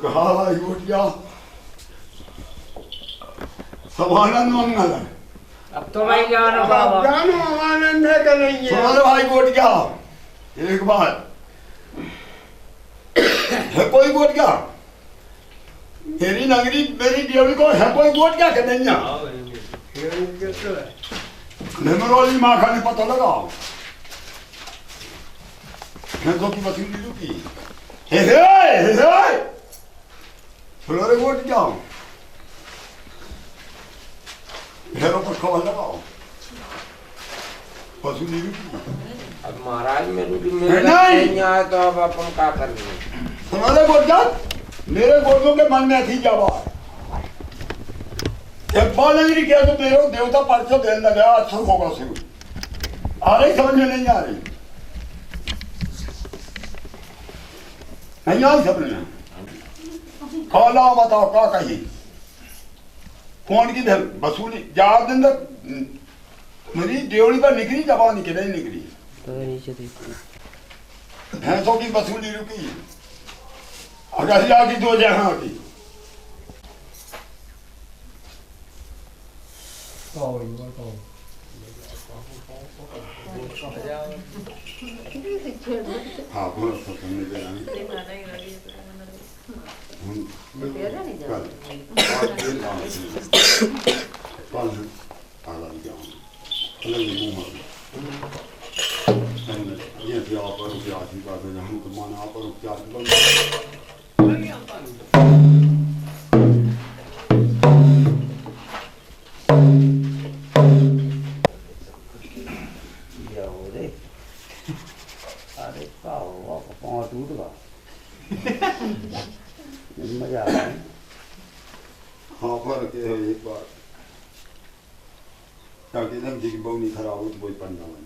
कहा योटिया समानंद मंगल। अब तो मैं जानो बाबा, जानो आनंद है कि नहीं है? सुनो भाई गोटिया, एक बात है, कोई गोटिया मेरी नगरी मेरी देवली को है कोई गोटिया के नहीं है? निमरोली माँ खाने पता लगाओ तो की वसूली रुकी सुनो रे गोटिया, हेरो पर खबर लगाओ वसूली रुकी। अब महाराज मेरे नहीं आए तो अब अपन क्या करेंगे? सुनो रे गोटिया, मेरे गोटों के मन में ऐसी जवाब एक बार नगरी किया तो मेरे देवता परसों देने लगा, अच्छा होगा शुरू आ रही, समझ में नहीं आ रही, नहीं आई समझ में? काला बताओ क्या कही कौन की धन वसूली चार दिन तक मेरी देवड़ी पर निकली, जबान की नहीं निकली, भैंसों की वसूली रुकी, अगरिया की दो जहां की। हाँ बोलो तो सुनने के लिए ये भी आप पर क्या आशीर्वाद है, हम तो माना आप पर क्या आशीर्वाद। मजा आ रहा है। हाँ फर्क है एक बार, ताकि नम जी की बौनी खराब हो तो कोई पन्ना बन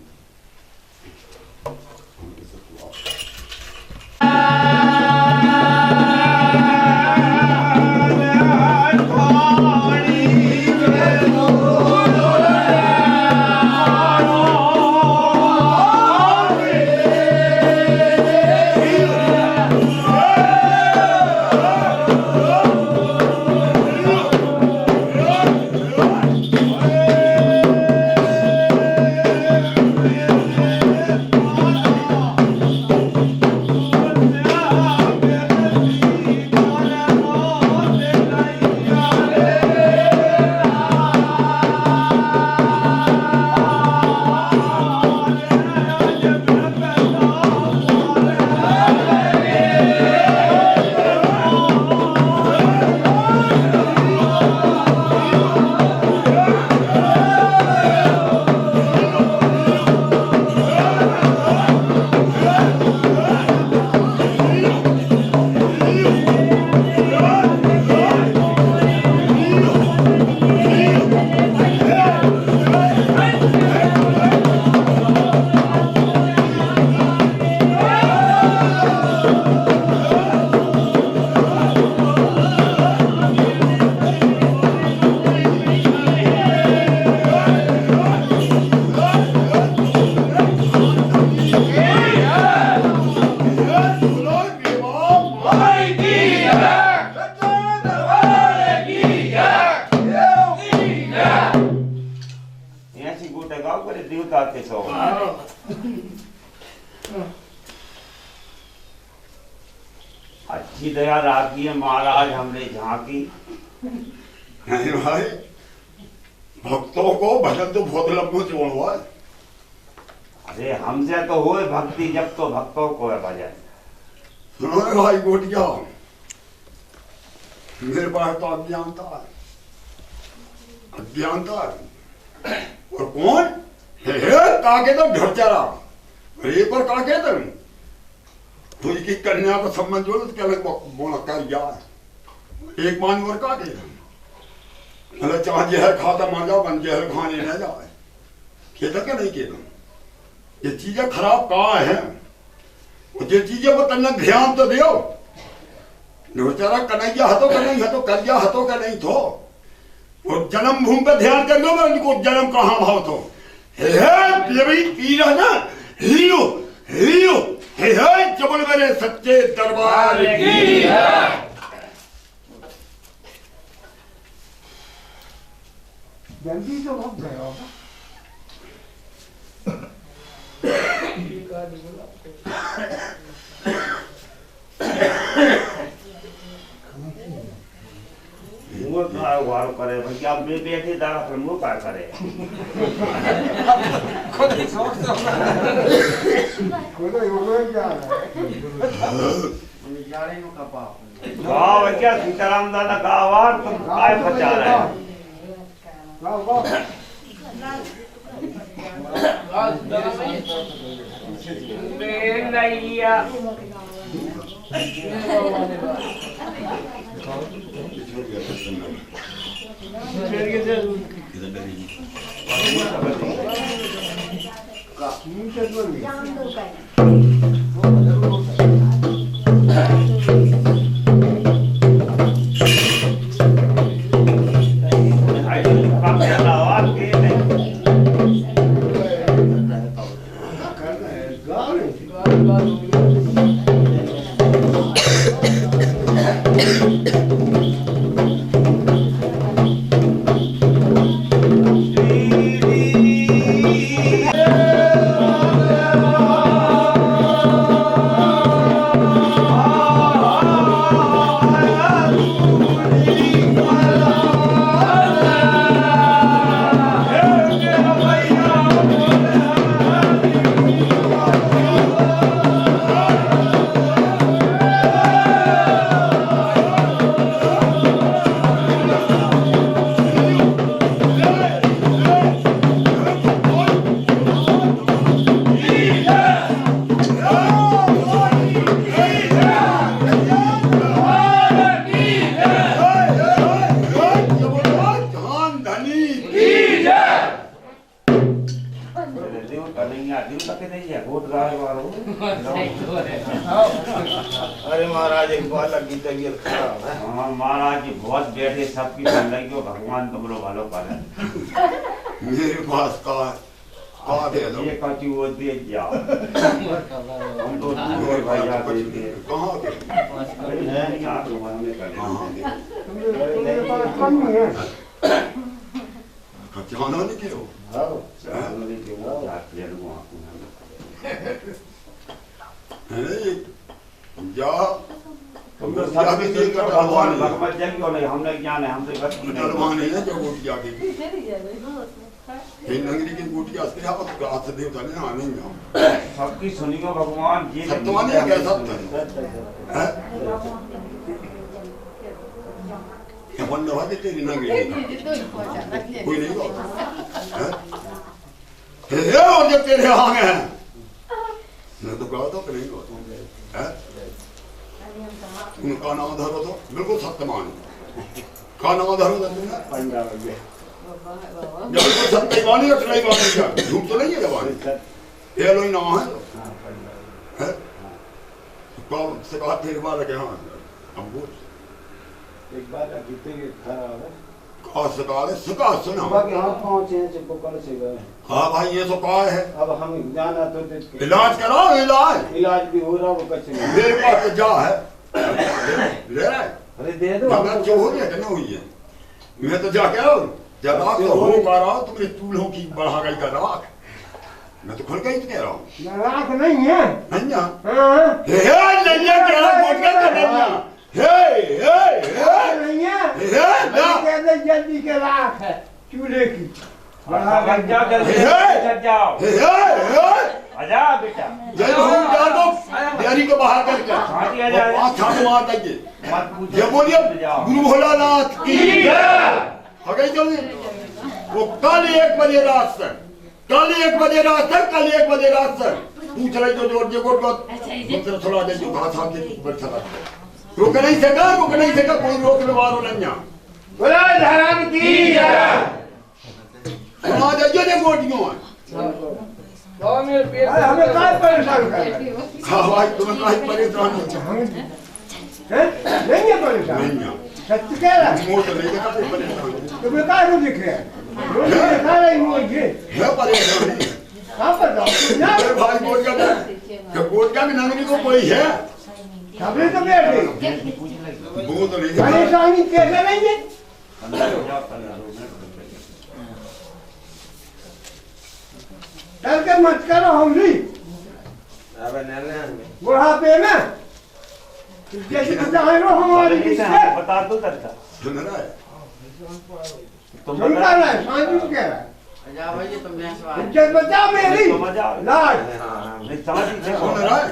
अच्छी दया राखी है महाराज हमने झांकी। नहीं भाई, भक्तों को भजन तो बहुत लंबो जोड़ हुआ है। अरे हमसे तो हुए भक्ति जब तो भक्तों को है भजन। सुनो भाई गोटिया, मेरे पास तो अज्ञानता है, अज्ञानता है। और कौन हे काके तो ढरचारा, एक और काके तो तो इसकी कन्या को संबंध जोड़ उसके अलग बोला कर यार एक मान और का दे मतलब चाह जहर खाता मान जाओ बन जहर खाने न जाए खेता क्या नहीं खेता। ये चीजें खराब कहाँ है, ये चीजें पर तन्ना ध्यान तो दियो। बेचारा कन्हैया हतो का नहीं हतो करिया हतो का नहीं थो, और जन्म भूमि पे ध्यान कर लो उनको जन्म कहाँ भाव तो ये भी पी रहा ना हियो हियो हे जबल मेरे सच्चे दरबार की। जल्दी तो हो गया होगा। मुँह का वार करे भैया बैठे दारा पर मुँह का करे कोई उड़न जा रहा है। वाह भैया सीताराम दादा का आवाज तुम काय बचा रहे हैं वाह वाह बेलैया अरे महाराज एक बार लगी तबीयत खराब है। हाँ महाराज जी बहुत बैठे सबकी जिंदगी को भगवान तुम लोग भालो करे मेरे पास का दे दो ये कची वो दे जाओ हम तो दूर भैया देते कहाँ के अरे नहीं आप लोग हमें कर मेरे पास कम है। जाना नहीं क्यों जा तुम तो सब भी देख कर भगवान भगवत जन क्यों नहीं हमने ज्ञान है हमसे बस डरवान है जो गोटी जाके ये नंगरी की गोटी आस्ते आप हाथ से देवता ने आने में सबकी सुनियो भगवान जी सत्यवान है क्या सत्य है ये बंद हो गई तेरी नंगरी कोई नहीं हो हे और जब तेरे आगे हैं मैं तो कहा तो नहीं हो उनका नाम धरो तो बिल्कुल सत्य मानो का नाम धरो तो तुमने पंजाब में जब बिल्कुल सत्य वाणी और नहीं वाणी क्या झूठ तो नहीं है जवानी ये लोग नाम है कौन से बात फिर बात के हाँ हम बोल एक बार अकीते के खराब है। कहा सका सुना बाकी हम पहुंचे हैं जब कल से गए। हाँ भाई ये तो कहा है अब हम जाना तो देख के इलाज कराओ इलाज इलाज भी हो रहा वो कुछ नहीं। मेरे पास तो जा है ले रहा है अरे दे दो जब जो हो गया कि नहीं हुई है मैं तो जाके आओ जब रात तो हो पा रहा हूँ तुमने चूल्हों की बढ़ा गई का राख मैं तो खुल गई कह रहा हूँ राख नहीं है। नन्या हाँ हे नन्या कह रहा गोटिया का नन्या हे नहीं है। हे ना कहते जल्दी के राख है चूल्हे की। बन जाओ जल्दी चल जाओ हे आजा बेटा जय हो जा दो यारी को बाहर करके छाती आ जाए। पांच छाप मार देंगे मत पूछो ये बोलिए जाओ गुरु भोलानाथ की जय हो गई जल्दी वो कल 1 बजे रात से कल 1 बजे रात से पूछ रहे जो जो गोट को दूसरा थोड़ा दे जो घास आके ऊपर चला रोक नहीं सका कोई रोकने वालों नहीं है बोला धर्म की जय। सुना जाइए ने गोटियों हमें काय परेशान कर रहे हैं? हाँ भाई तुम्हें काहे परेशान हो हैं? नहीं है परेशान। नहीं है सत्य कह रहा है। मुंह तो नहीं देखा परेशान तुम्हें काय को दिख रहा है? रोज देखा रही हूँ ये। है परेशान कहाँ पर जाओ? ना अरे भाई गोटिया में नंगनी को कोई है सबने तो बैठे। वो तो नहीं है परेशानी कैसे नहीं है? डर के मत करो हम नहीं अब नले में बुढ़ापे में जैसे बचाए रो हमारी किससे बता दो तक सुन रहा है तुम सुनता रहे शांति से कह रहा है जा भाई तुम भैंस वाले इज्जत बचा मेरी लाज नहीं समझ नहीं सुन रहा है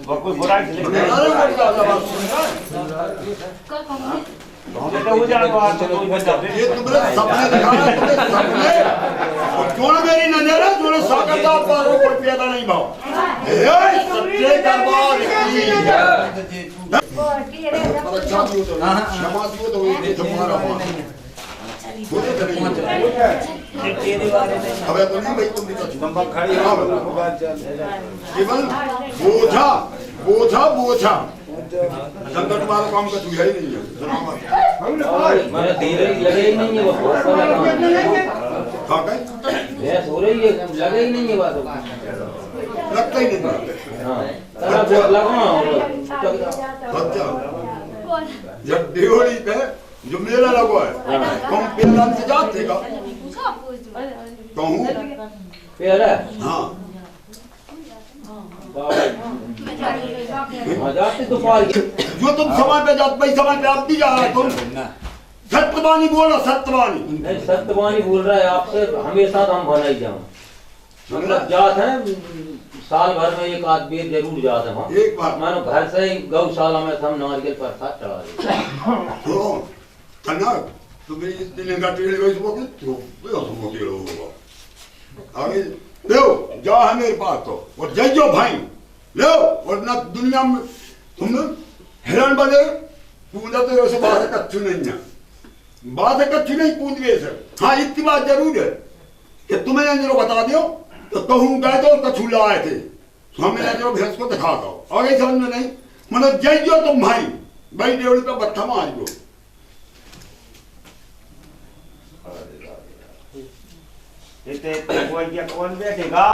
वो कोई बुराई से सुन नहीं रहा है हमें तो हो जाएगा आज तो कोई बचा ये तुमने सपने दिखाया तुमने सपने और जोड़ मेरी नजर है जोड़ साकता पारों पर पैदा नहीं भाव ए सच्चे दरबार की परीक्षा दियो तो क्षमा दियो तो ये तुम्हारा मान बोले तो नहीं अबे तो नहीं भाई तुम भी तो नंबर खड़ी हो केवल बोझा बोझा बोझा संकट वाला काम का तुझे ही नहीं है हमने कहा मेरा धीरे लगे ही नहीं है वो बहुत सारा काम कहाँ गए भैंस हो रही है लगे ही नहीं है बात लगता ही नहीं हाँ सारा बहुत लगा सच्चा जब दिवाली पे जो मेला लगा है तुम पेला से जाते का कहूँ प्यारा हाँ जाते तो पार जो तुम समय पे जाते भाई समय पे आप भी जा रहे तुम सत्यवानी बोलो सत्यवानी नहीं सत्यवानी बोल रहा है आपसे हमेशा तो हम भला ही जाऊँ मतलब जात है साल भर में एक आध बेर जरूर जाते हैं एक बार मानो घर से ही गौशाला में हम नारियल प्रसाद चढ़ा रहे तो कन्ना तुम्हें इस दिन का टेढ़े वैसे बोले तो ये असम टेढ़े होगा आगे लो जा है मेरे पास तो और जइयो भाई लो वरना दुनिया में तुम हैरान बने पूजा तो ऐसे बात कच्ची नहीं है बात कच्ची नहीं पूछ गए सर हाँ इतनी बात जरूर है कि तुम्हें जो बता दियो तो कहूँ गए तो कछू लाए थे हमें जो भैंस को दिखा दो आगे समझ में नहीं मतलब जइयो तुम भाई भाई डेवड़ी पे बत्था मार दो इतने कोई क्या कौन बैठेगा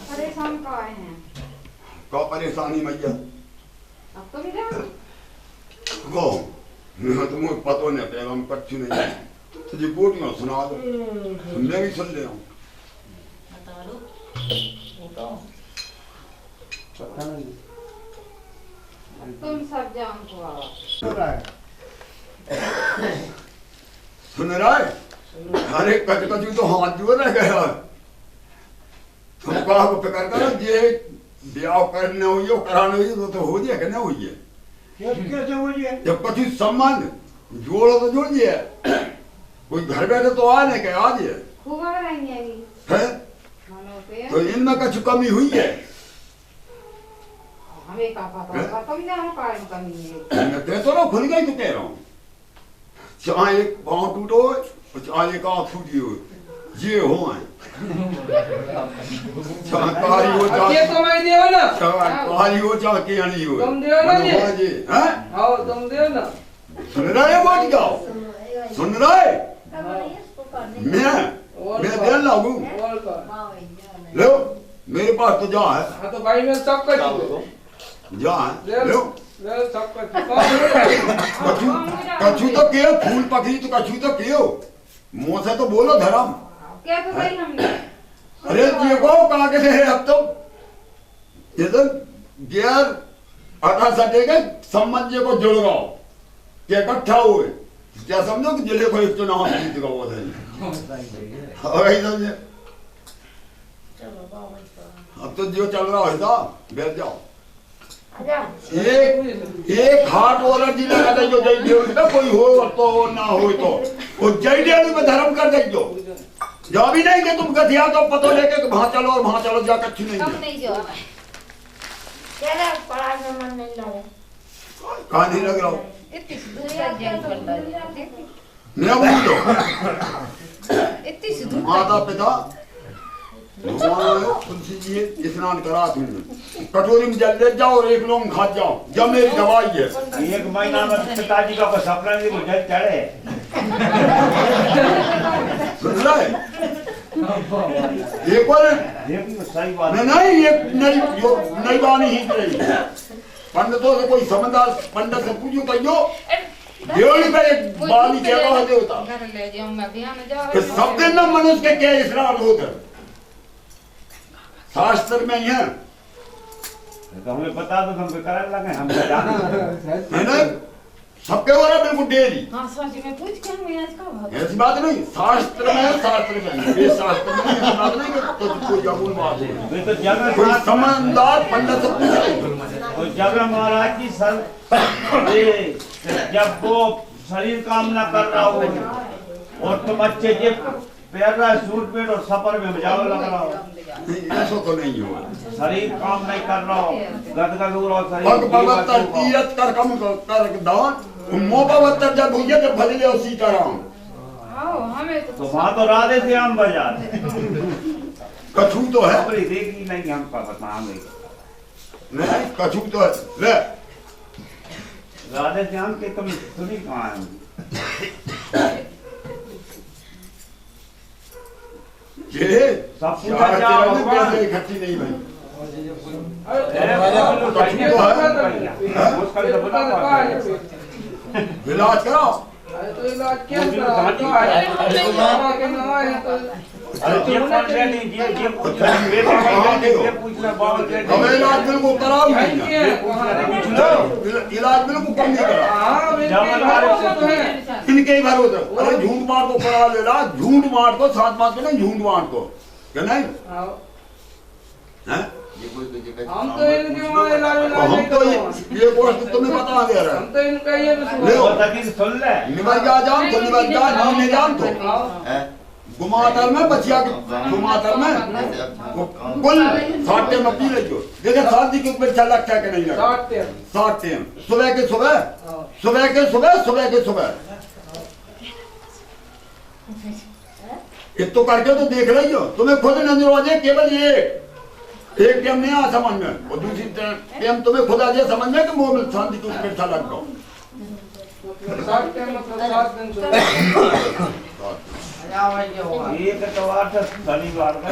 परेशान का आए हैं का परेशानी मैया अब तो भी रहो को मैं तो मुझे पता नहीं है हम कच्ची नहीं है तुझे बोटियां सुना दो मैं भी सुन ले रहा हूँ तुम सब जान को आओ सुन रहा है अरे कच कचू तो हाथ जोड़ रह गया तुम कहा को फिक्र करो ये ब्याह करने हुई हो कराने हुई तो हो जाए कि नहीं हुई है कैसे हो गया जब कछु संबंध जोड़ो तो जोड़ दिए कोई घर बैठे तो आ नहीं के आज है खूब आएंगे अभी मानो पे तो इनमें कछु कमी हुई है हमें का पता होगा तुम ने हम कारण कमी है मैं कह तो रहा हूँ खुल गई तो कह रहा हूँ चाहे एक पाँव टूटो और चाहे एक आँख फूटी हो ये हो चाहे कारी हो अब ये चाहे तो मैं दियो ना कारी हो चाहे केनी हो तुम दियो ना जी। मनोहर जी हैं आओ तुम दियो ना सुन रहे हो बात जाओ सुन रहे मैं दे लागू बोल कर लो मेरे पास तो जा है हाँ तो भाई मैं सब कर दूँ जा है लो ले सब कर कछु कछु तो कियो फूल पकड़ी तो कछु तो कियो मुंह से तो बोलो धर्म क्या तो भाई हमने अरे ये को कहा के है अब तो ये तो गैर आधा सटे के संबंध ये को जुड़ रहा के इकट्ठा हुए क्या समझो कि जिले को एक चुनाव जीत गया वो है और ही समझे अब तो जो चल रहा है था बैठ जाओ एक हाथ वाला जिला का जो जय देव ना कोई हो तो ना हो तो वो जय देव में धर्म कर दे जो भी नहीं कि तुम गधिया तो पतो लेके वहां चलो और वहां चलो जा कच्ची नहीं हम है नहीं जो तेरा पढ़ाई में मन नहीं लगे कहां नहीं लग रहा हूं इतनी दुनिया जंग कर रही मैं बोलो इतनी सी धूप माता पिता भगवान तुलसी जी स्नान करा तुमने कटोरी में जल ले जाओ और एक लोग खा जाओ जब मेरी दवाई है एक महीना में पिताजी का कोई सपना नहीं वो जल चढ़े सुन रहे एक बार ये भी सही बात है। नहीं एक नई बानी ही रही पंडितों से कोई समझदार पंडित से पूछो तो यो देवली पे एक बानी क्या कहा देवता घर ले जाऊं मैं बिहान जाओ कि सब दिन में मनुष्य के क्या स्नान होता शास्त्र में है तो हमें पता तो हम करने लगे हम जाने है ना सबके हो रहा बिल्कुल डेली हां सच में पूछ के हम आज का बात ऐसी बात नहीं शास्त्र में ये शास्त्र में ऐसी बात नहीं कि तो कोई जबून बात है वे तो जब कोई समझदार पंडित से पूछो तो जब महाराज की सर ये जब वो शरीर काम न कर रहा हो और तुम अच्छे जे पैर रहा सूट पेट और सफर में जाओ लग रहा हो नहीं ऐसा तो नहीं हो शरीर काम नहीं कर रहा हो गदगद हो रहा हो शरीर भग भगवत्तर तीरथ कर कम कर दान मो भगवत्तर जब हुई जब भले ले सीताराम आओ हमें तो वहाँ तो राधे श्याम बाजार कछु तो है अपनी देखी नहीं कि हम बताएंगे नहीं कछु तो है ले राधे श्याम के तुम सुनी कहाँ है ये सब पूछा चार जाओ तेरह में भगवान। पैसे इकट्ठी नहीं भाई इलाज कराओ तो इलाज क्या अरे ये कौन से नहीं ये पूछना बहुत हमें इलाज बिल्कुल कराओ नहीं इलाज बिल्कुल कम नहीं करा इनके ही भर होता अरे झूठ मार को करा ले रहा झूठ मार को साथ बात को नहीं झूठ मार को क्या नहीं हैं हम तो इनके वहाँ इलाज हम तो ये गोष्ट तुम्हें बता दे रहा हम तो इनका ये ले सुन ले निमर जा जान तो निमर जा नहीं जान तो गुमातर में बचिया के गुमातर में कुल 60 में पी ले जो देखो शादी के ऊपर चल लगता है कि नहीं लगता 60 टाइम सुबह के सुबह सुबह के सुबह सुबह के सुबह ये तो करके तो देख रही हो तुम्हें खुद नजर आ जाए केवल ये एक टाइम नहीं आ समझ में और दूसरी टाइम तुम्हें खुद आ जाए समझ में कि मोह में शांति के ऊपर चल लग जाओ 7 दिन एक तो आठ शनिवार का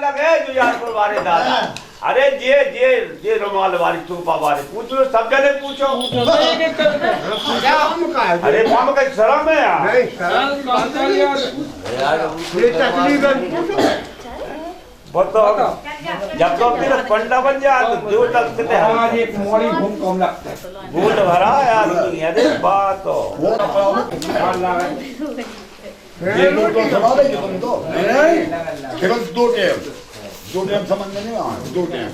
लगे जो यार को बारे दादा अरे जे रुमाल वाली टोपा वाली पूछ लो सब जने पूछो अरे काम का शर्म है यार नहीं सर ये तकलीफ है बताओ जब तो तेरा पंडा बन जा तो दो लगते थे आज एक मोड़ी घूम कम लगता है भूल भरा यार अरे बात तो ये लोग तो सुना देंगे तुम तो नहीं केवल दो टाइम समझ में नहीं आए, 2 टाइम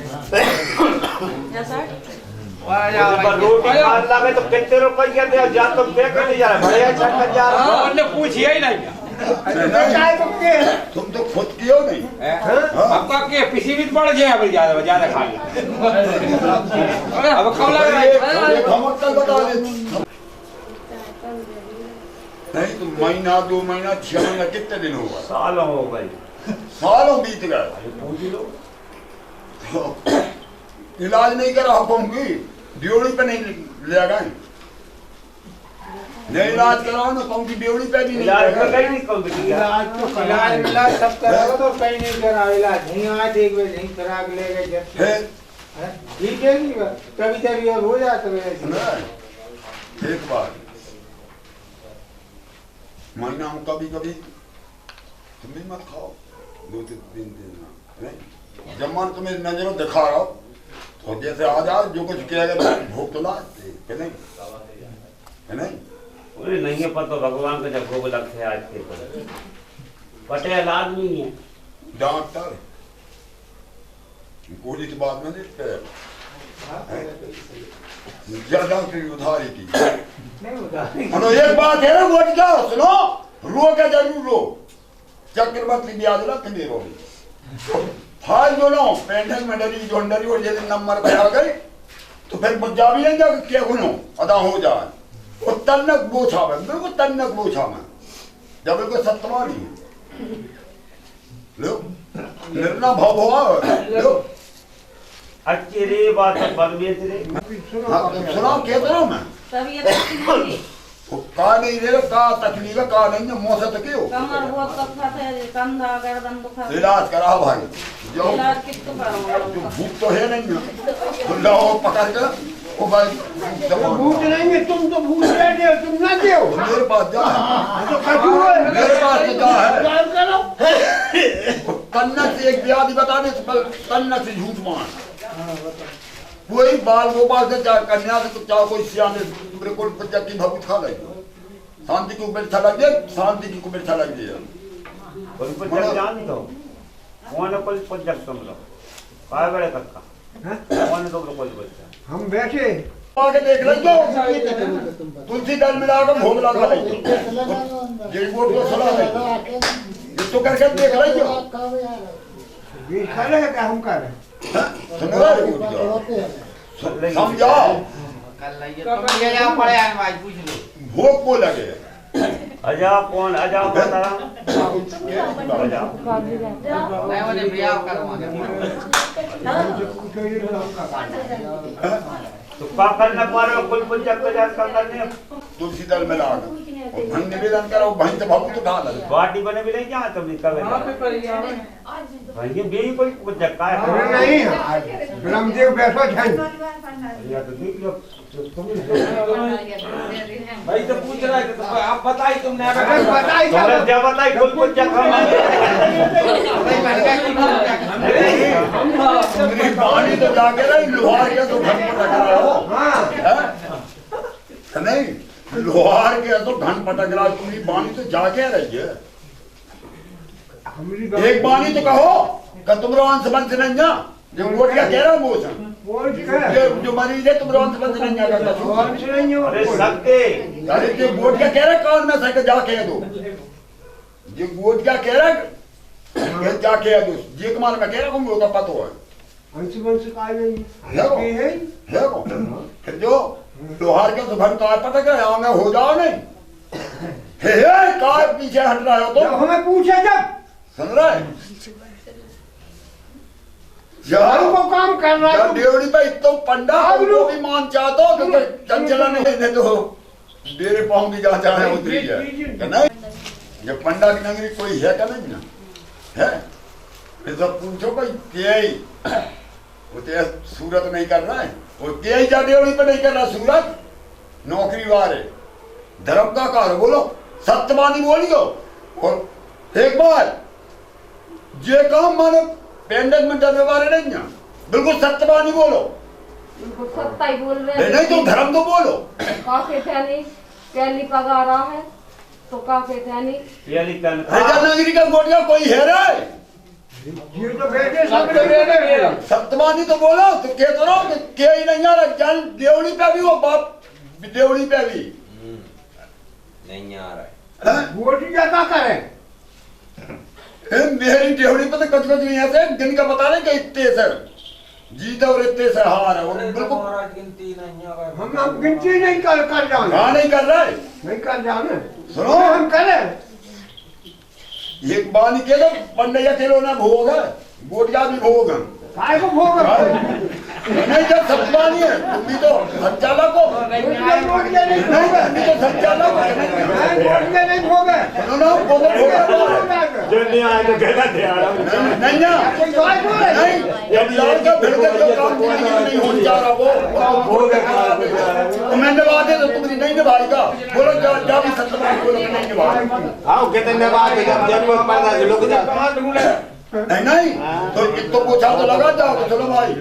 पर रोटी खाने लगे तो कितने रुपये दे जा तुम दे कर नहीं जा रहे भैया चक्कर जा रहा और ने पूछिए ही नहीं तुम तो खुद कियो नहीं आपका के पीसी भी बढ़ गया अब ज्यादा खा लिया अब कब लग रहा है हम कल बता दे नहीं तो महीना 2 महीना 6 महीना कितने दिन होगा सालों हो गए सालों बीत गए पूछ लो तो इलाज नहीं करा पाऊंगी ड्यूटी पे नहीं ले गए नहीं इलाज कराओ ना कहूँगी ड्यूटी पे भी नहीं इलाज ले में गए कहीं नहीं कम किया इलाज तो इलाज सब करा तो कहीं नहीं करा इलाज नहीं आज एक बार नहीं करा के ले गए ठीक है नहीं कभी कभी और हो जाता है एक बार महीना में कभी कभी तुम भी मत खाओ 2-3 दिन जब मन तुम्हें नजरों दिखा रहा हो तो जैसे आ जाओ जो कुछ किया गया भोग तो ला है नहीं अरे नहीं है पता भगवान का जब भोग लगते है आज के पटेल आदमी है डॉक्टर गोली की बात में देखते ज्यादा की उधारी की एक बात है ना वो क्या सुनो रो के जरूर रो चक्रवर्ती ब्याज ला कितनी रोगी फाल जो ना पेंशन में डरी जो डरी और जैसे नंबर पे आ गए तो फिर बच्चा भी नहीं जाकर क्या गुनो अदा हो जाए वो तन्नक बोछा में बिल्कुल तन्नक बोछा में जब बिल्कुल सत्तवा नहीं लो निर्णय भाव हुआ लो अच्छी रे बात बलवेत रे सुना कहता हूँ मैं का नहीं रे का तकलीफ है का नहीं है मौसा तक क्यों कमर बहुत दुखत है कंधा गर्दन दुखत है इलाज करा भाई जो इलाज किसको कराऊंगा भूख तो है नहीं ना तो लाओ पकड़ कर ओ भाई भूख नहीं है तुम तो भूख बैठे हो तुम ना दो मेरे पास जा तो खजू है मेरे पास तो जा है इलाज करो कन्नत से एक ब्याज बता दे तो कन्नत से झूठ मान कोई बाल गोपाल से चाहे कन्या से चाहे कोई सियाने बिल्कुल बच्चा की भगवत खा लगी शांति की ऊपर लग जाए शांति की ऊपर लग जाए कोई पर जान दो कौन कोई पर जग तुम लोग काय बड़े कक्का कौन तो कोई बच्चा हम बैठे आगे देख लो तुलसी दल मिलाकर भोग लगा ले जेल बोर्ड को सुना ले ये तो करके देख लो ये खड़े है क्या हम कर रहे समझाओ भोग को लगे अजा कौन अजा बता अजा तो का करना पारो कुल पंचायत का जात का करने तुलसी दल में लाना और भाई निवेदन करो भाई तो भाव तो डाल दे बाटी बने भी नहीं क्या तुम निकल भाई ये भी कोई जक्का अरे है नहीं ब्रह्मदेव बैठो झन या तो देख लो भाई तो पूछ रहा है तो आप बताइए तुमने अरे बताई तुमने जब बताई कुल पंचायत मेरी पानी तो जाके रही लोहार के तो घन पटक रहा हो नहीं लोहार के तो घन पटक रहा तुम्हारी बानी तो जाके रही है एक बानी तो कहो कि तुम रोहन संबंध नहीं जा जो वोट क्या कह रहा हूँ वो जो मरीज है तुम रोहन संबंध नहीं जा अरे सकते अरे जो वोट क्या कह रहा है कान में सके जाके दो जो वोट क्या कह रहा है जाके दो जी कुमार मैं कह रहा हूँ वो तो पता है अंश वंश का नहीं है फिर जो लोहार के तो भर कार पटक रहे हमें हो जाओ नहीं हे कार पीछे हट रहा हो तो हमें पूछे जब सुन रहा है को काम कर रहा है देवड़ी पे तो पंडा वो भी मान चाहता हो क्योंकि चंचला नहीं तो डेरे पाऊंगी जहाँ चाहे उतरी है नहीं जब पंडा की नगरी कोई है क्या नहीं ना है फिर सब पूछो भाई क्या ही वो तो सूरत नहीं कर रहा है, वो क्या ही जा ड्योढ़ी पे नहीं कर रहा सूरत, नौकरी वाले धर्म का कार बोलो, सत्यवादी बोलियो। और एक बार ये काम माने पेंडेंट में डरने वाले नहीं है, बिल्कुल सत्यवादी बोलो, बिल्कुल सत्ता ही बोल रहे नहीं तो धर्म तो बोलो। काके थे नहीं पहली पगार रहा है तो काके थे नहीं ये तनख्वाह रजनगिरी का गोटिया कोई है रे, ये तो बेटे सब बेटे सत्यवादी तो बोलो, तो कह तो रहो कि क्या ही नहीं आ रहा, जल ड्योढ़ी पे भी हो, बाप ड्योढ़ी पे भी नहीं आ रहा है। वोट क्या करे मेरी ड्योढ़ी पे तो कच कच नहीं आते, दिन का बता रहे कि इतने से जीत और इतने से हार है, और बिल्कुल महाराज गिनती नहीं आ रहा। हम गिनती नहीं कर जाने कहाँ नहीं कर रहा है। नहीं कर जाने सुनो हम करें एक बानी के तो पंडैया किलो ना भोग है, गोटिया भी भोग है, काय को भोग नहीं जब सत्यवादी है तुम भी तो संचालक को, वोट के नहीं नहीं भोग तुम भी तो संचालक हो, वोट के नहीं भोग सुनो ना वो तो भोग है। जो नहीं आए तो कहना थे नहीं ना नहीं, जब लाल का भिड़ के जो काम नहीं हो जा रहा वो तो मैं निभा दे तो तुम नहीं निभाएगा, बोलो जा भी सत्यवादी बोलो कि नहीं निभाएगा। आओ कितने बात है, जब जरूरत पड़ता है लोग जाते नहीं तो एक तो पूछा तो लगा जाओ तो चलो भाई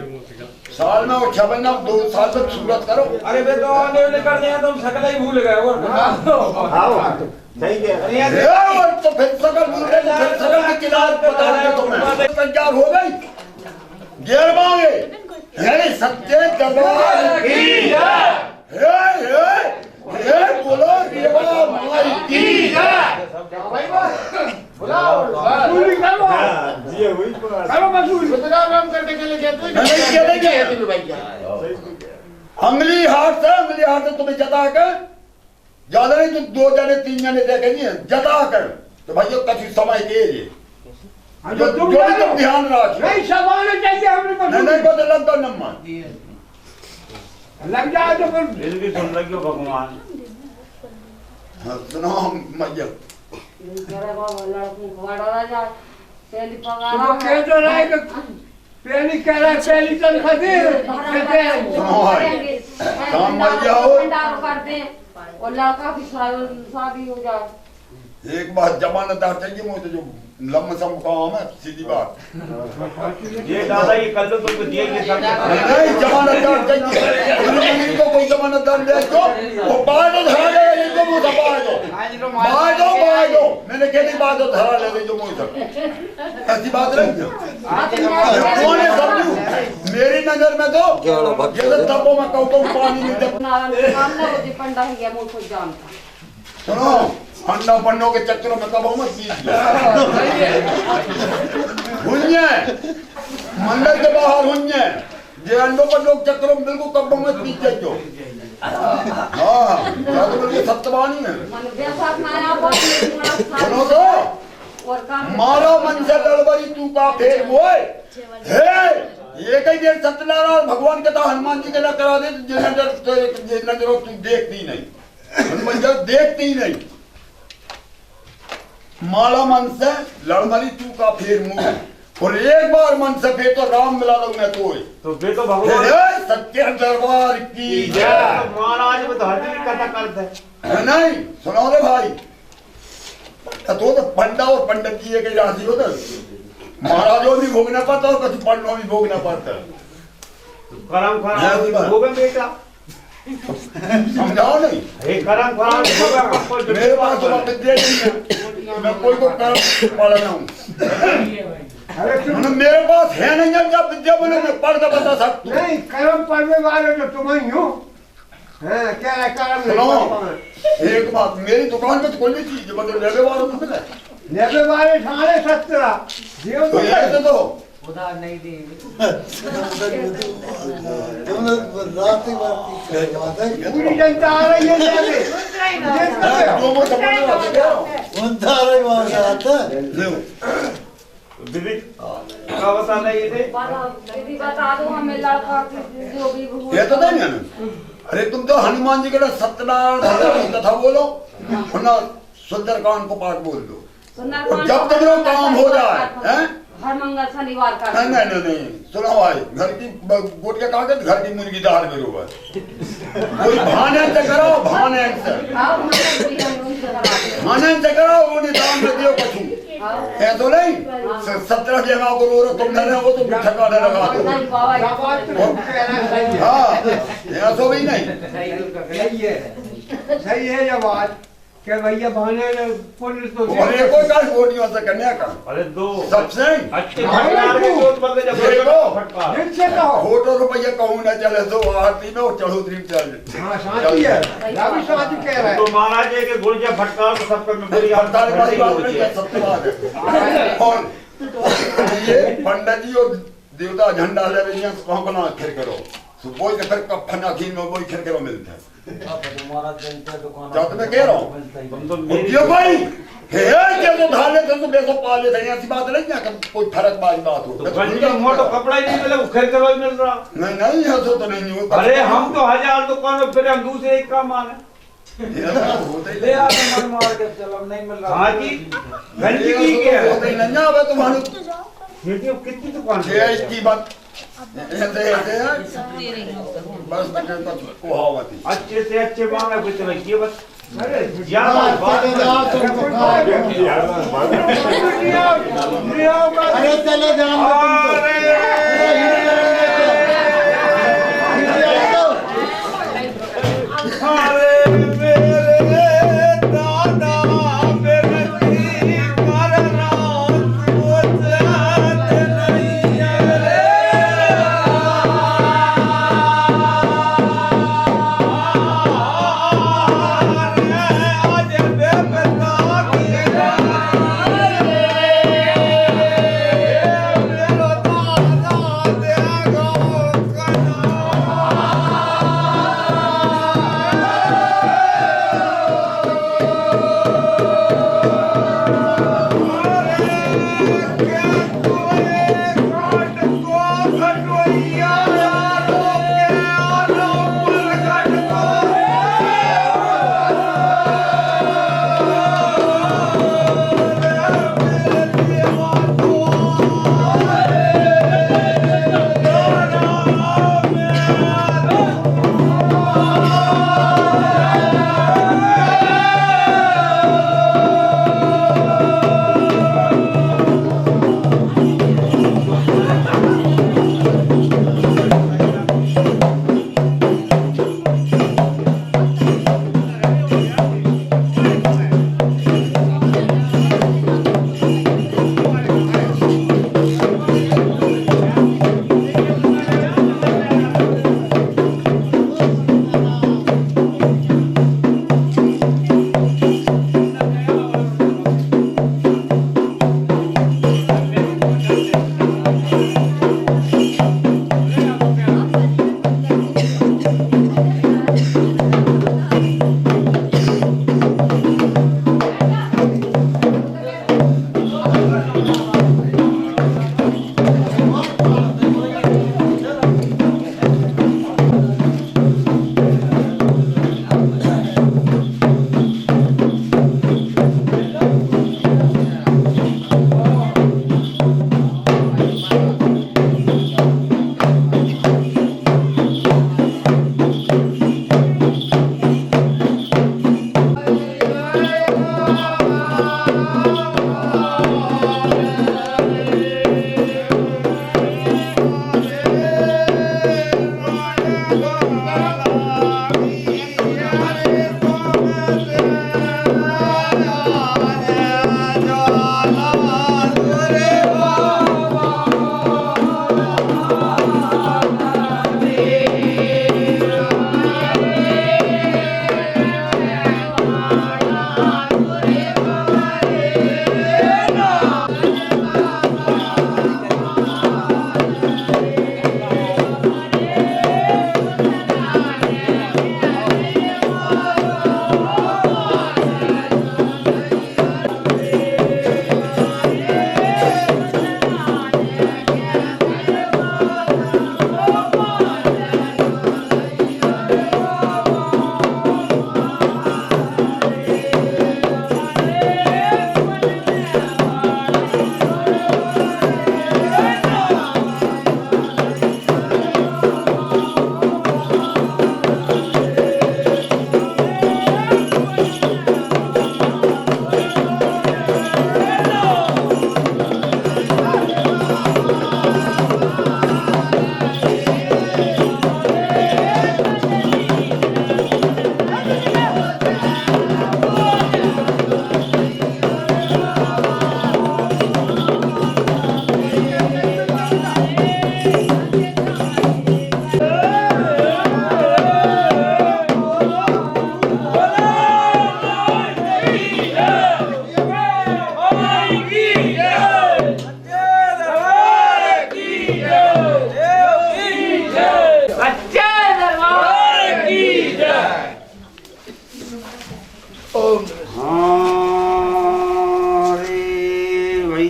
साल में और 6 महीना 2 साल तक सूरत करो। अरे बे तो आने वाले कर दिया तुम सकल ही भूल गए और आओ सही है और तो फिर सकल भूल गए, फिर सकल की किनार बता रहे तुम्हें तैयार हो गई गेर मांगे है सत्य दरबार की जय बोलो देवा माई की जय पूरी करो जी हुई करो मजदूरी राम करने के लिए अंगली हाथ से तुम्हें जता कर ज्यादा नहीं तो 2 जने 3 जने देखे नहीं जता कर तो भाई कभी समय के लिए जो तुम ध्यान रखो नहीं सवाल चाहिए हमने नहीं बदल लग नंबर लग जाए तो फिर दिल भी सुन रखियो भगवान। सुनो मैया करे बाबा लड़कों को बड़ा जा पहली पगार तो कह तो रहा है कि पहली कह रहा है पहली तनख्वाह दे काम मैया हो भंडार कर दे और लड़का की शादी हो जाए। एक बार जमानतदार चाहिए मुझे जो लमसम काम है, सीधी बात ये दादा ये कल तो तुमको दिए नहीं नहीं जमानतदार चाहिए, उन्होंने को कोई जमानतदार दे दो वो बाद में धरा ले इनको मुंह दबा दो मैंने कह दी बाद में धरा ले जो मुंह से ऐसी बात नहीं कौन है समझू मेरी नजर में तो जैसे तबो में कहूं तो पानी नहीं दे सामने वो पंडा है गया मुझको जानता सुनो अंडा पन्नों के चक्करों में कब मत कीजिए हुन्ने मंदिर के बाहर हुन्ने जे अंडों पन्नों के चक्करों में बिल्कुल कब मत कीजिए जो हाँ तो बिल्कुल सत्यवानी है मन बेसात ना आ बहुत सुनो तो और काम मारो मन से लड़बड़ी तू का फेर हुए हे ये कई देर सत्यनारायण भगवान के तो हनुमान जी के ना करा दे जे नजर तू देखती नहीं हनुमान जी देखती ही नहीं माला मन से लड़मली तू का फेर मुंह और एक बार मन से फेर तो राम मिला लूं मैं तो वे तो भगवान सत्य दरबार की जय। महाराज में तो हर दिन कथा करते हैं नहीं सुनो रे भाई तो पंडा और पंडित जी के राशि हो महाराजों भी भोगना पड़ता और कुछ पंडों भी भोगना पड़ता करम खराब हो गए बेटा समझाओ नहीं करम खराब मेरे पास तो विद्या नहीं है, मैं कोई को कर्म पढ़ा हूँ मेरे पास है नहीं जब जब विद्या बोले मैं पढ़ के बता सकता नहीं कर्म पढ़ने वाले तो तुम ही हो क्या है कर्म सुनो एक बात मेरी दुकान पे तो कोई भी चीज मतलब लेवे वालों को मिला लेवे वाले 17.5 जीव तो ये तो उधार नहीं देंगे पूरी जनता आ रही है लेवे दो मो दीदी क्या बता रही थे दीदी बता दो हमें लड़का जो भी ये तो नहीं है अरे तुम तो हनुमान जी के सत्यनारायण भगवान की कथा बोलो वरना सुंदरकांड को पाठ बोल दो जब तक वो काम हो जाए हैं हर मंगल शनिवार का नहीं नहीं नहीं नहीं सुनो भाई घर की गोटिया कागज घर की मुर्गी दाल में रोबा कोई भाने से करो भाने से आओ मतलब भी हम उनसे कराते हैं। भाने से करो उन्हें दाम में दियो कछु है तो नहीं 17 जगह को रो तुम नहीं हो तो ठकाने लगा दो नहीं बाबा क्या बात तो कहना सही है। हाँ ऐसा भी नहीं सही है ये बात कि भैया बहाने पुलिस तो और ये कोई काल गोटियों से करने का अरे दो सबसे अच्छे फटकार के चोट बदले जब देखो फटकार दिल से कहो। होटल रुपया कहूँ ना चले तो आरती में और चढ़ोतरी में चल हाँ शांति है रवि शांति कह रहा तो है। महाराज जी के गुर्जे फटकार तो सबका में बड़ी सरदार वाली बात नहीं है सत्य बात है और ये पंडित जी और देवता झंडा ले रही हैं कहाँ कहाँ खेल करो सुबह के फिर कफन अखीर में वही खेल करो मिलते हैं जब मैं कह रहा हूँ तुम तो क्यों भाई हे क्या तो धाले तो बेसो पाले थे ऐसी बात नहीं है कि कोई फर्क वाली बात हो तो गंज का मोटो कपड़ा ही नहीं मिला वो खेल कर मिल रहा नहीं नहीं ऐसा तो नहीं होता अरे हम तो 1000 दुकानों फिर हम दूसरे एक का माने ले आते मन मार के चलो नहीं मिल रहा। हाँ जी गंदगी क्या है होता ही नहीं है तुम्हारे ये कितनी दुकान ये इसकी बात ऐसे ऐसे है बस को हावती अच्छे से अच्छे मांगा कुछ नहीं ये बस अरे ज्यादा बात अरे चले जाओ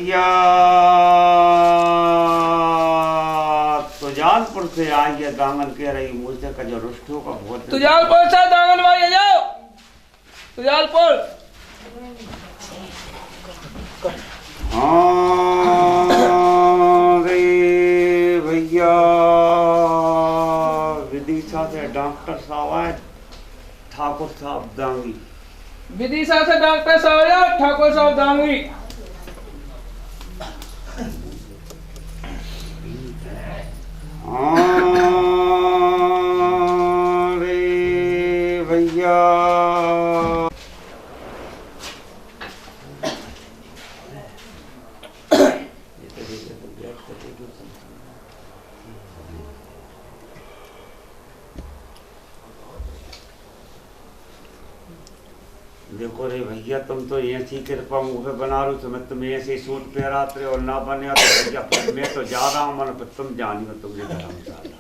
भैया तुजालपुर से आई है दांगन कह रही मुझसे का जो रुष्टों का बहुत तुजालपुर से दांगन भाई आ जाओ तुजालपुर। हाँ रे भैया विदिशा से डॉक्टर साहब आए ठाकुर साहब दांगी। विदिशा से डॉक्टर साहब आए ठाकुर साहब दांगी। रे भैया देखो रे भैया तुम तो ऐसी कृपा मुँह पे बना रहे हो, तुम्हें तुम ऐसे सूट पहराते और ना बने तो भैया फिर मैं तो जा रहा हूँ मन पर तुम जानी हो तुमने धर्मशाला।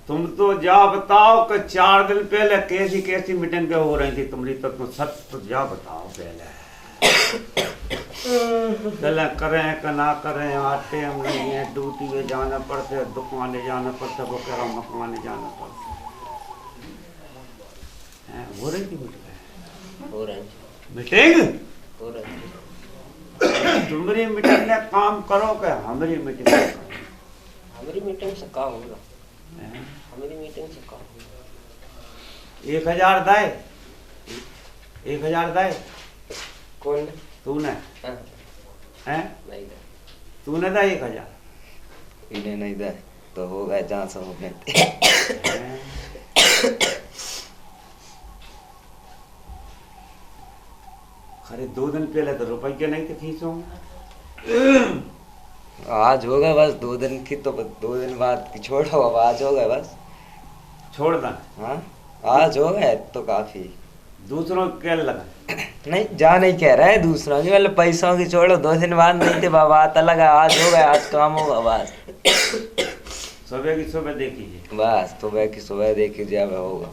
तुम तो जा बताओ कि 4 दिन पहले कैसी कैसी मीटिंगें हो रही थी तुम्हारी, तो तुम सब तो जा बताओ पहले चले करें कि ना करें, आते हम नहीं है, ड्यूटी में जाना पड़ते, दुकाने जाना पड़ता, वो कह रहा मकाने जाना पड़ता। हो रही थी मीटिंग तुम्हारी मीटिंग में काम करो क्या हमारी मीटिंग में? हमारी मीटिंग से काम होगा, हमारी मीटिंग से काम होगा। 1000 दाए 1000 दाए कौन तूने हाँ। हैं नहीं दे तूने दा 1000 इन्हें नहीं दे तो होगा जहाँ से अपने खरे 2 दिन पहले तो रुपये नहीं थे खींचो। आज होगा बस 2 दिन की, तो 2 दिन बाद की छोड़ो, अब आज होगा बस छोड़ दा। हाँ आज होगा तो काफी। दूसरों को क्या लगा नहीं जा नहीं कह रहा है दूसरा की, मतलब पैसों की छोड़ो, 2 दिन बाद नहीं थे बाबा आता लगा, आज होगा, आज काम होगा बस। सुबह की सुबह देखिए बस सुबह की सुबह देखिए अब होगा।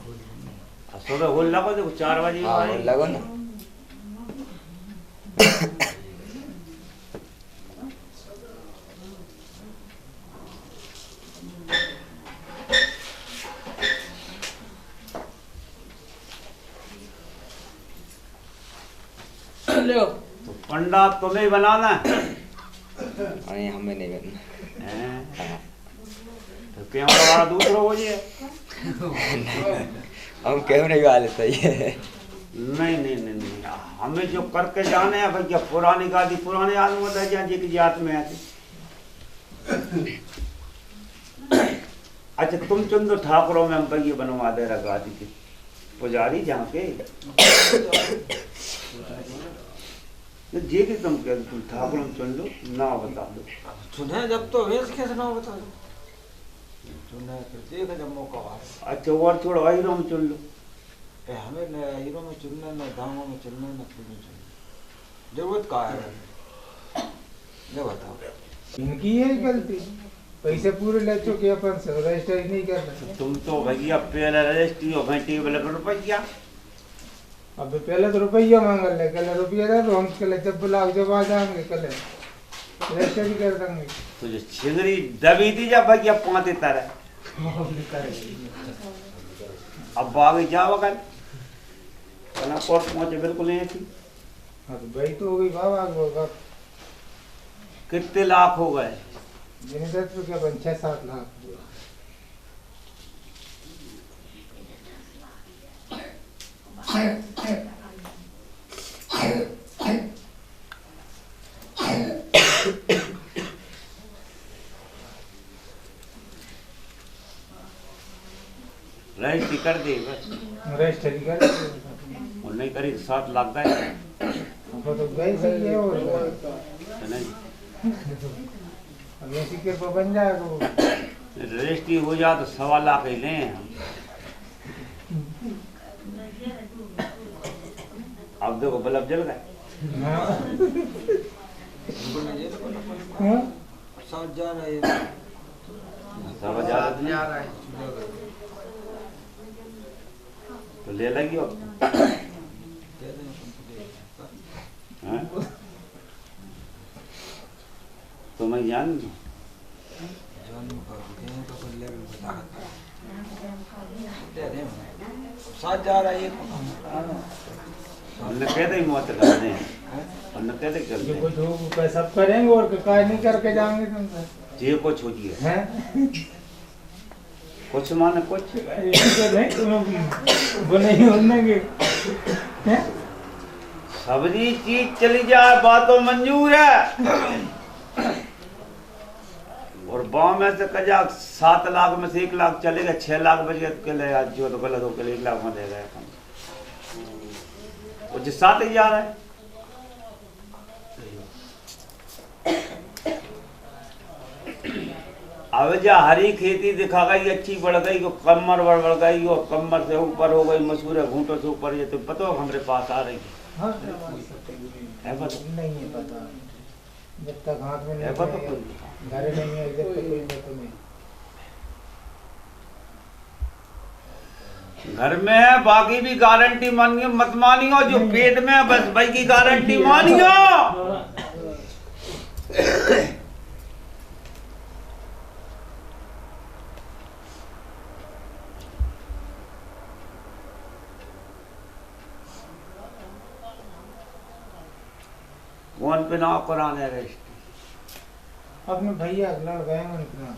सुबह हो लगो देखो 4 बजे हाँ लगो ना। लो तो पंडा तुम्हें बनाना नहीं हमें नहीं बनना है? तो क्यों बड़ा दूसरा हो जाए? हम कैमरे वाले सही है। नहीं नहीं नहीं नहीं हमें जो करके जाने हैं भैया पुरानी गाड़ी पुराने आदमी होता है जी की जात में आती। अच्छा तुम चंदो ठाकुरों में हम भैया बनवा दे रहा गाड़ी की पुजारी जहाँ के जे कि तुम कह तुम ठाकुर में चुन लो ना बता दो चुने जब तो वेश कैसे ना बता दो चुने फिर देख जब मौका आए। अच्छा और छोड़ो हीरो में चुन लो। हमें न हीरो में चुनना न दामों में चुनना न फूल में चुनना जरूरत का है जब बताओ इनकी है गलती, पैसे पूरे ले चुके अपन से रजिस्टर नहीं कर रहे। तुम तो भैया पहले रजिस्ट्री हो गई टेबल पर रुपया। अब पहले तो रुपया मांग ले, कल रुपया दे तो हम कल जब बुलाओ जब आ जाएंगे कल रजिस्टर भी कर देंगे। तो जो छिंगरी दबी थी जब भैया पाते तरह अब बागी जाओ कल कल कोर्ट पहुंचे बिल्कुल नहीं थी। हाँ तो भाई तो हो गई बाबा कितने लाख हो गए? 10 रुपया 6-7 लाख। रजिस्ट्री कर दे बस रजिस्टर कर और नहीं करी तो 7 लाख गए तो गई सही है और नहीं अब ऐसी कृपा बन जाएगा। रजिस्ट्री हो जाए तो 1.25 लाख ही लें हम। अब देखो बल्ब जल गए। सब जा रहे हैं, सब जा रहा है तो ले लगी अब मैं जान साथ जा रहा है ये हमने कह दे मौत कर दे हमने कह दे कर जो दे कुछ हो सब करेंगे और काय नहीं करके जाएंगे तुमसे जे कुछ हो जिए हैं कुछ माने कुछ नहीं तुम्हें वो नहीं होनेंगे हैं सबरी चीज चली जाए बातों मंजूर है और गाँव में से कजा 7 लाख में से 1 लाख चलेगा 6 लाख बजे के लिए आज जो तो गलत हो के लिए 1 लाख में देगा वो जो 7 ही जा रहा है अब जा हरी खेती दिखा गई अच्छी बढ़ गई वो कमर बढ़ गई और कमर से ऊपर हो गई मशहूर है घूंटों से ऊपर ये तो पता हो हमारे पास आ रही हाँ है पता नहीं है पता जब तक हाथ में है नहीं पता है, कुछ घर नहीं है जब तक कोई पता नहीं घर में है बाकी भी गारंटी मानियो मत मानियो जो पेट में है बस भाई की गारंटी मानियो कौन पे ना कुरान है रेस्ट अपने भैया लड़ गए हैं उनके नाम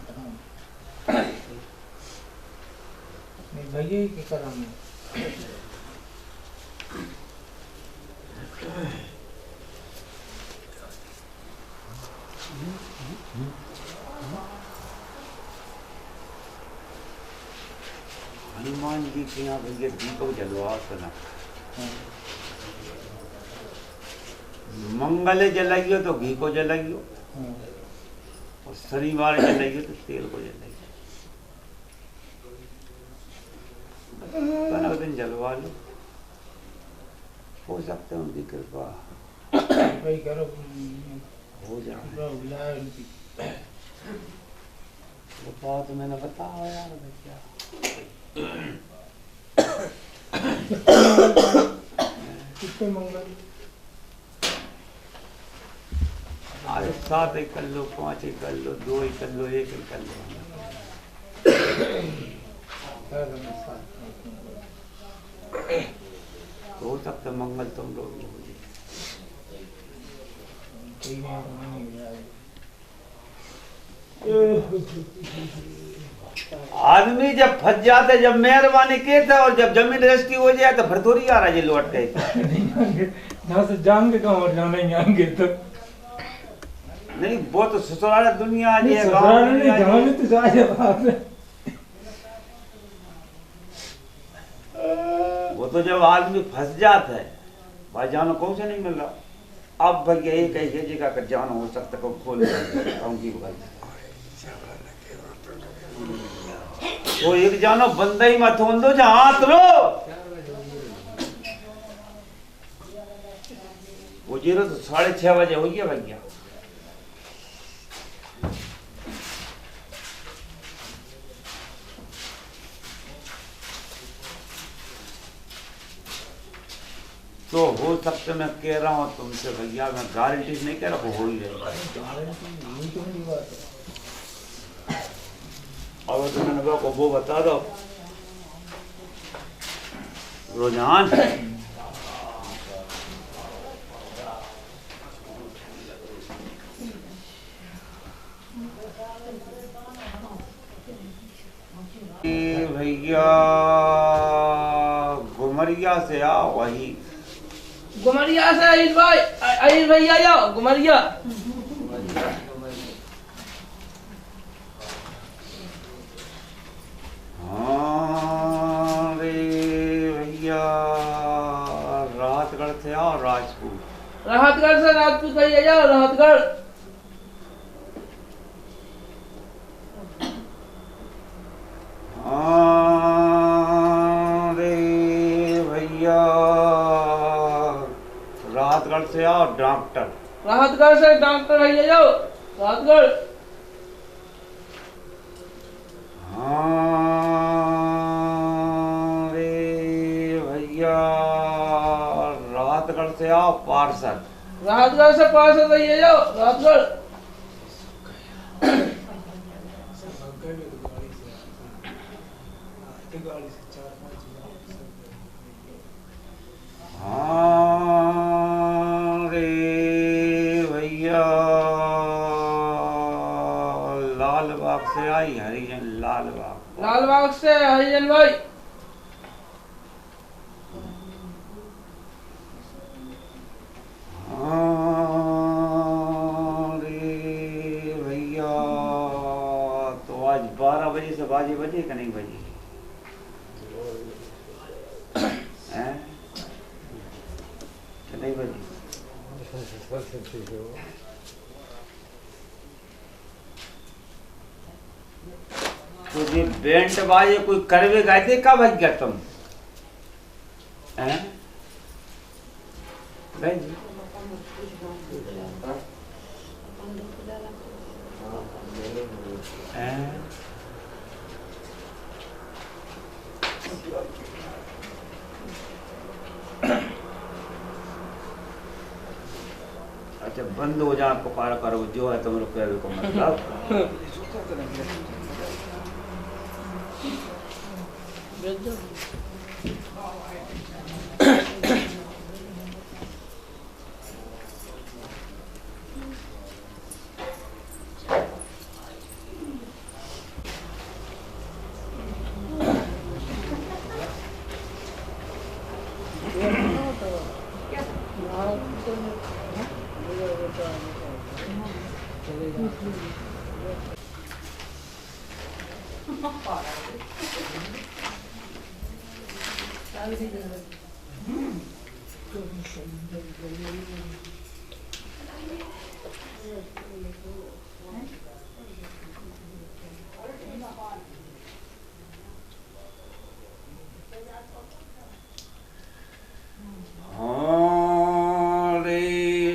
नहीं भैया ही के करम है हनुमान जी के यहाँ भैया दीपक जलवा सुना मंगल जलाइयो तो घी को जलाइयो और शनिवार जलाइयो तो तेल को जलाइयो कनक दिन जलवा लो हो सकते हैं उनकी कृपा भाई करो हो जाए बुलाया उनकी वो बात मैंने बताया यार भैया कितने मंगल आज 7 ही कर लो 5 ही कर लो 2 ही कर लो 1 ही कर लो तो हो सकता मंगल तुम लोग हो आदमी जब फंस जाते जब मेहरबानी के थे और जब जमीन रजिस्ट्री हो जाए तो फिर थोड़ी आ रहा है लौट के जहाँ से जाएंगे कहाँ और जाना ही आएंगे तो नहीं वो तो ससुराल दुनिया आ जाए ससुराल नहीं जहाँ भी तो जाए बाप रे वो तो जब आदमी फंस जाता है भाई जानो कौन से नहीं मिल रहा अब भैया एक ऐसी जगह का जाना हो सकता है खोल की तो एक जानो बंदा ही मत हों दो जहाँ रो वो जीरो तो 6:30 बजे हो गया भैया तो हो सकते मैं कह रहा हूँ तुमसे भैया मैं गारंटी नहीं कह रहा हो ही रहेगा और तो मैंने को वो बता दो रुझान भैया घुमरिया से आओ वही गुमरिया से अहिल भाई अहिल भैया जाओ गुमरिया हाँ रे भैया राहतगढ़ से आओ राजपूत राहतगढ़ से राजपूत भैया जाओ राहतगढ़ हाँ रे भैया राहतगढ़ से आओ डॉक्टर राहतगढ़ से डॉक्टर भैया जाओ राहतगढ़ हाँ रे भैया राहतगढ़ से आओ पार्षद राहतगढ़ से पार्षद भैया जाओ राहतगढ़ गाड़ी से 4-5 हाँ रे भैया लाल बाग से आई हरिजन लाल बाग लाल बाग से हरिजन भाई। हाँ रे भैया तो आज 12 बजे से बाजी बजे कि नहीं बजी हैं कि नहीं बजी? तो ये बैंड बाजे कोई करवे गए थे कब बज गया तुम हैं? नहीं जी हैं? अच्छा बंद हो जा पुकार करो जो है तुम रुपये को मतलब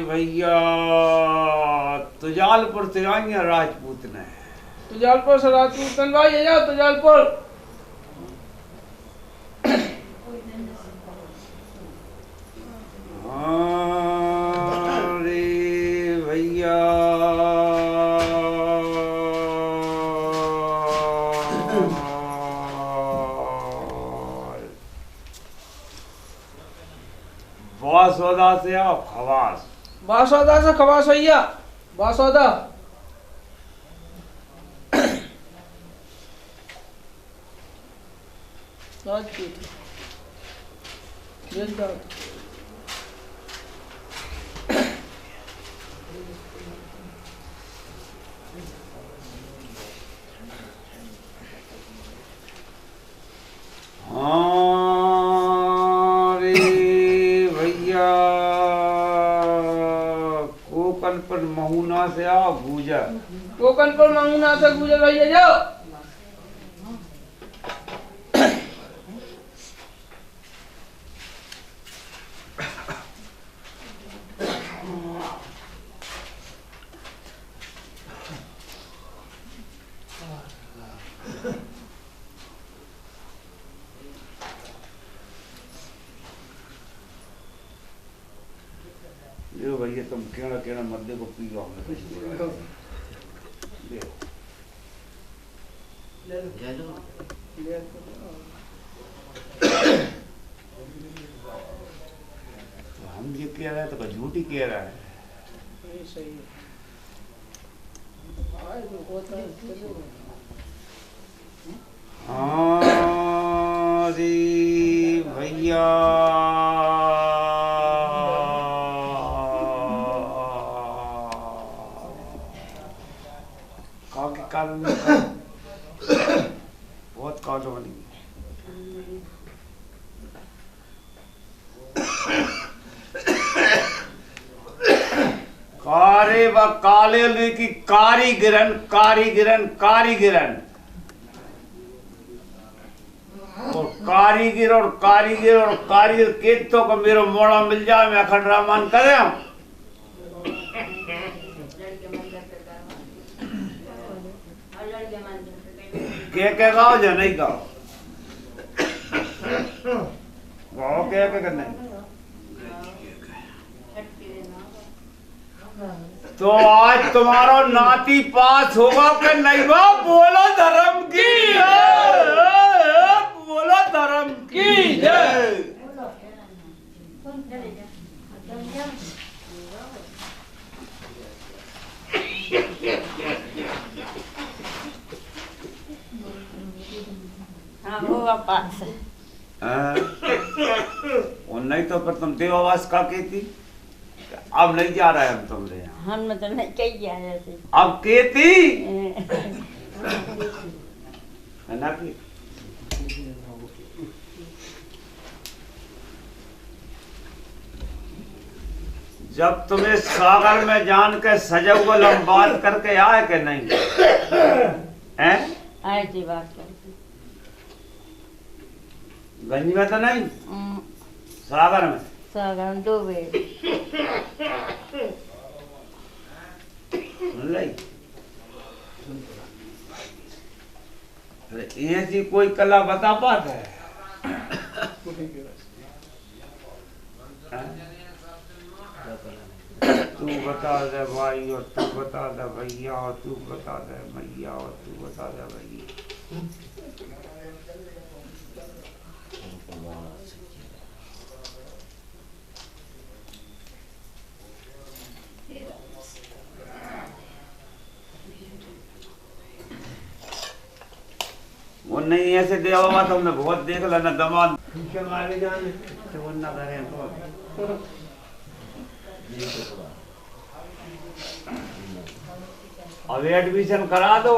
भैया तुजालपुर से आई है राजपूत ने। तुजालपुर से राजपूत भाई है जाओ तुजालपुर। अरे भैया बासौदा से आओ खवास। बासौदा से खवास भैया बासौदा। कोकनपुर महुना से आओ गुजर। कोकनपुर महुना से गुजर भैया जाओ। यो भैया तुम केड़ा केड़ा मध्य को पी लो हमने कुछ बोला तो हम ये कह रहे हैं तो झूठी कह रहा है। सही हाँ जी भैया कारण बहुत कालो बनी कारे व काले की कारीगिरन कारीगिरन कारीगिरन और कारीगर केतों को मेरो मोड़ा मिल जाए मैं अखंड रामान करे क्या गाओ जो नहीं गाओ गाओ क्या करना है तो आज तुम्हारा नाती पास होगा कि नहीं बा? बोलो धर्म की बोलो धर्म की जय। हाँ होगा पास। और नहीं तो फिर तुम देवावास का कहती अब नहीं जा रहा है हम तुमरे यहाँ। हम तो नहीं कही जा रहे थे। अब कहती है ना कि जब तुम्हें सागर में जान के सजग बात करके आए कि नहीं हैं? आए थी बात करके। गंज में तो नहीं, सागर में। सागर में 2 बेर। ऐसी कोई कला बता पाता है? तू बता दे भाई, और तू बता दे भैया, और तू बता दे मैया, और तू बता दे भैया। वो नहीं ऐसे देवा हुआ तो हमने बहुत देख लेना दमाद मारे जाने तो वो ना करें तो अब एडमिशन करा दो,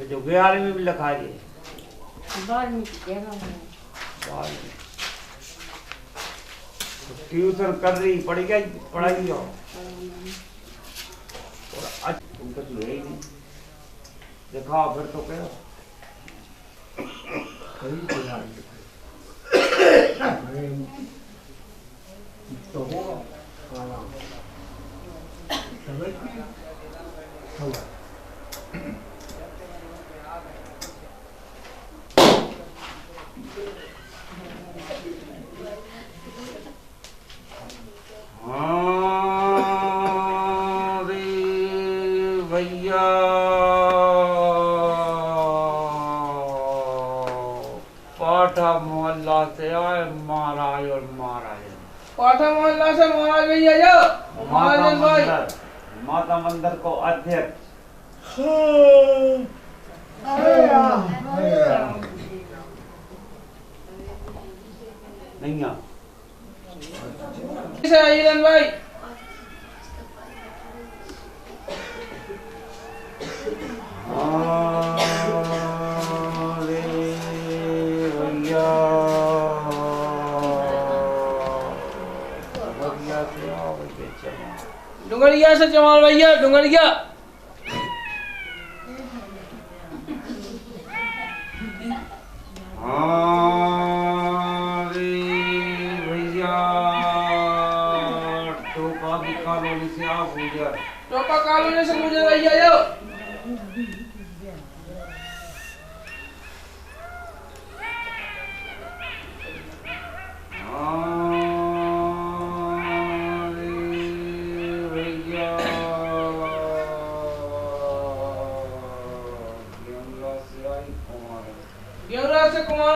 जो 11वीं में भी लिखा दिए। 12वीं ट्यूशन कर रही पढ़ेगा पढ़ाई हो और तुम तो है ही नहीं। दिखाओ फिर तो क्या तो होगा भैया पाठा मोहल्ला से आए महाराज और महाराज। पाठा मोहल्ला से महाराज भैया जाओ। महाराज भाई माता मंदिर को अध्यक्ष। नहीं ईरन भाई डुंगरिया से जमाल भैया डुंगरिया। भैया टोपा की कॉलोनी से आप गुजर। टोपा कॉलोनी से गुजर भैया जाओ।